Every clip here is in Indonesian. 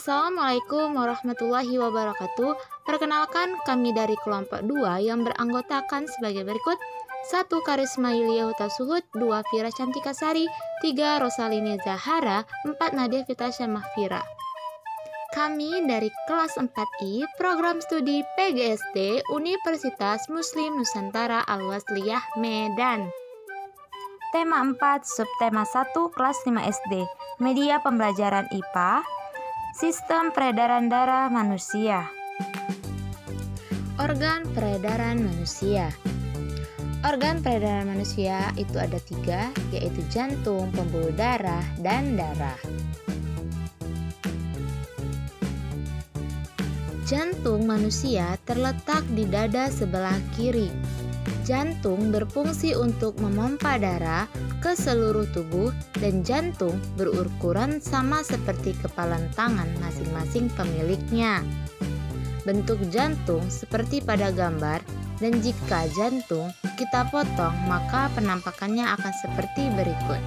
Assalamualaikum warahmatullahi wabarakatuh. Perkenalkan, kami dari kelompok 2 yang beranggotakan sebagai berikut: 1. Karisma Yulia Huta Suhud, 2. Fira Cantika Sari, 3. Rosalini Zahara, 4. Nadia Fitasya Mahfira. Kami dari kelas 4I, program studi PGSD Universitas Muslim Nusantara Al-Wasliyah Medan. Tema 4, subtema 1, kelas 5 SD, media pembelajaran IPA, sistem peredaran darah manusia. Organ peredaran manusia. Organ peredaran manusia itu ada 3, yaitu jantung, pembuluh darah, dan darah. Jantung manusia terletak di dada sebelah kiri. Jantung berfungsi untuk memompa darah ke seluruh tubuh dan jantung berukuran sama seperti kepalan tangan masing-masing pemiliknya. Bentuk jantung seperti pada gambar, dan jika jantung kita potong maka penampakannya akan seperti berikut.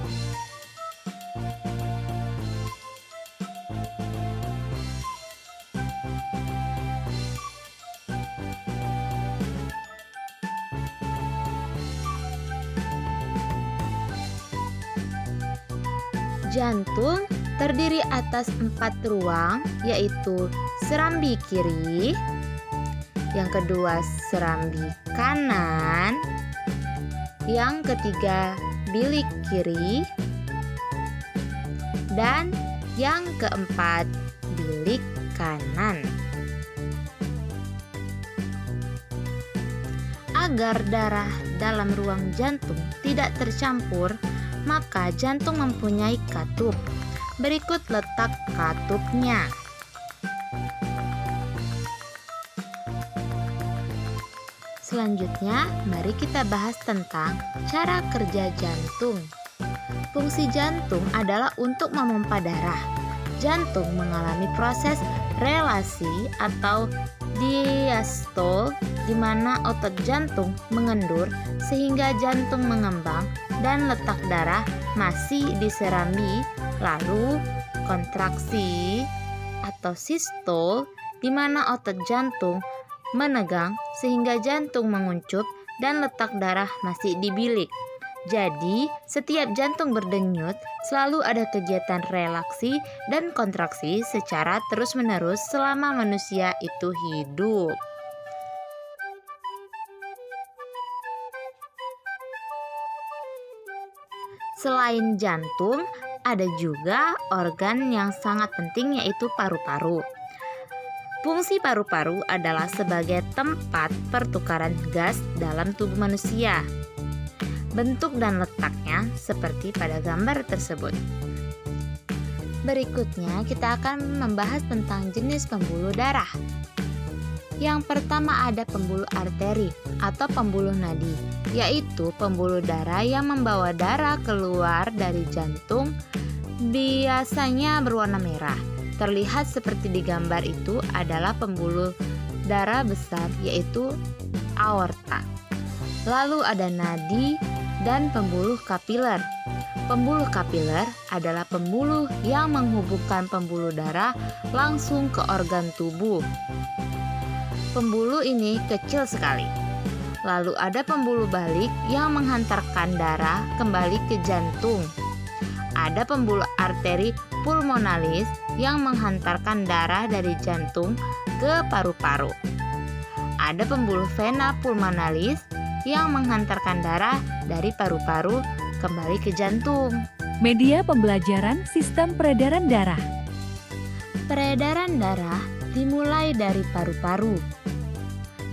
Jantung terdiri atas 4 ruang, yaitu serambi kiri, yang kedua serambi kanan, yang ketiga bilik kiri, dan yang keempat bilik kanan. Agar darah dalam ruang jantung tidak tercampur, maka jantung mempunyai katup. Berikut letak katupnya. Selanjutnya, mari kita bahas tentang cara kerja jantung. Fungsi jantung adalah untuk memompa darah. Jantung mengalami proses relasi atau diastol, di mana otot jantung mengendur sehingga jantung mengembang dan letak darah masih di serambi, lalu kontraksi atau sistol, di mana otot jantung menegang sehingga jantung menguncup dan letak darah masih di bilik. Jadi, setiap jantung berdenyut selalu ada kegiatan relaksi dan kontraksi secara terus-menerus selama manusia itu hidup. Selain jantung, ada juga organ yang sangat penting, yaitu paru-paru. Fungsi paru-paru adalah sebagai tempat pertukaran gas dalam tubuh manusia. Bentuk dan letaknya seperti pada gambar tersebut. Berikutnya kita akan membahas tentang jenis pembuluh darah. Yang pertama ada pembuluh arteri atau pembuluh nadi, yaitu pembuluh darah yang membawa darah keluar dari jantung, biasanya berwarna merah. Terlihat seperti di gambar itu adalah pembuluh darah besar, yaitu aorta. Lalu ada nadi dan pembuluh kapiler. Pembuluh kapiler adalah pembuluh yang menghubungkan pembuluh darah langsung ke organ tubuh. Pembuluh ini kecil sekali. Lalu ada pembuluh balik yang menghantarkan darah kembali ke jantung. Ada pembuluh arteri pulmonalis yang menghantarkan darah dari jantung ke paru-paru. Ada pembuluh vena pulmonalis yang menghantarkan darah dari paru-paru kembali ke jantung. Media pembelajaran sistem peredaran darah. Peredaran darah dimulai dari paru-paru.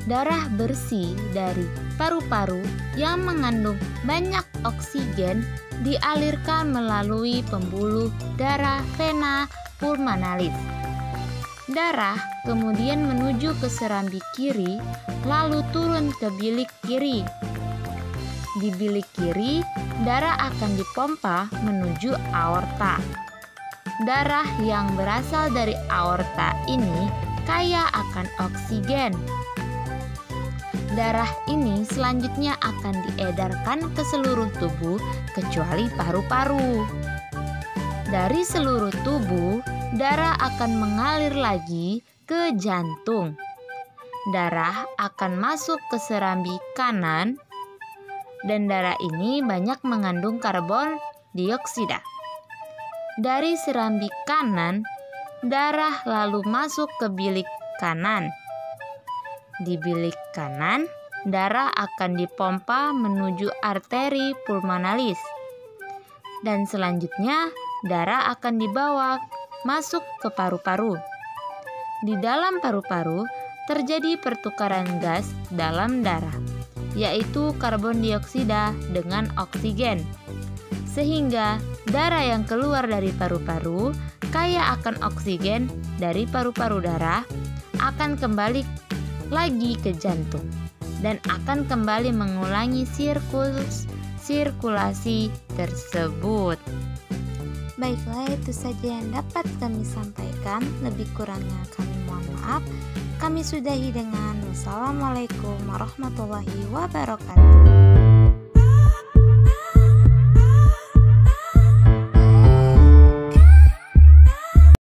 Darah bersih dari paru-paru yang mengandung banyak oksigen dialirkan melalui pembuluh darah vena pulmonalis. Darah kemudian menuju ke serambi kiri, lalu turun ke bilik kiri. Di bilik kiri, darah akan dipompa menuju aorta. Darah yang berasal dari aorta ini kaya akan oksigen. Darah ini selanjutnya akan diedarkan ke seluruh tubuh kecuali paru-paru. Dari seluruh tubuh, darah akan mengalir lagi ke jantung. Darah akan masuk ke serambi kanan, dan darah ini banyak mengandung karbon dioksida. Dari serambi kanan, darah lalu masuk ke bilik kanan. Di bilik kanan, darah akan dipompa menuju arteri pulmonalis. Dan selanjutnya, darah akan dibawa masuk ke paru-paru. Di dalam paru-paru terjadi pertukaran gas dalam darah, yaitu karbon dioksida dengan oksigen. Sehingga darah yang keluar dari paru-paru kaya akan oksigen dari paru-paru darah akan kembali lagi ke jantung dan akan kembali mengulangi sirkulasi tersebut. Baiklah, itu saja yang dapat kami sampaikan. Lebih kurangnya kami mohon maaf. Kami sudahi dengan wassalamualaikum warahmatullahi wabarakatuh.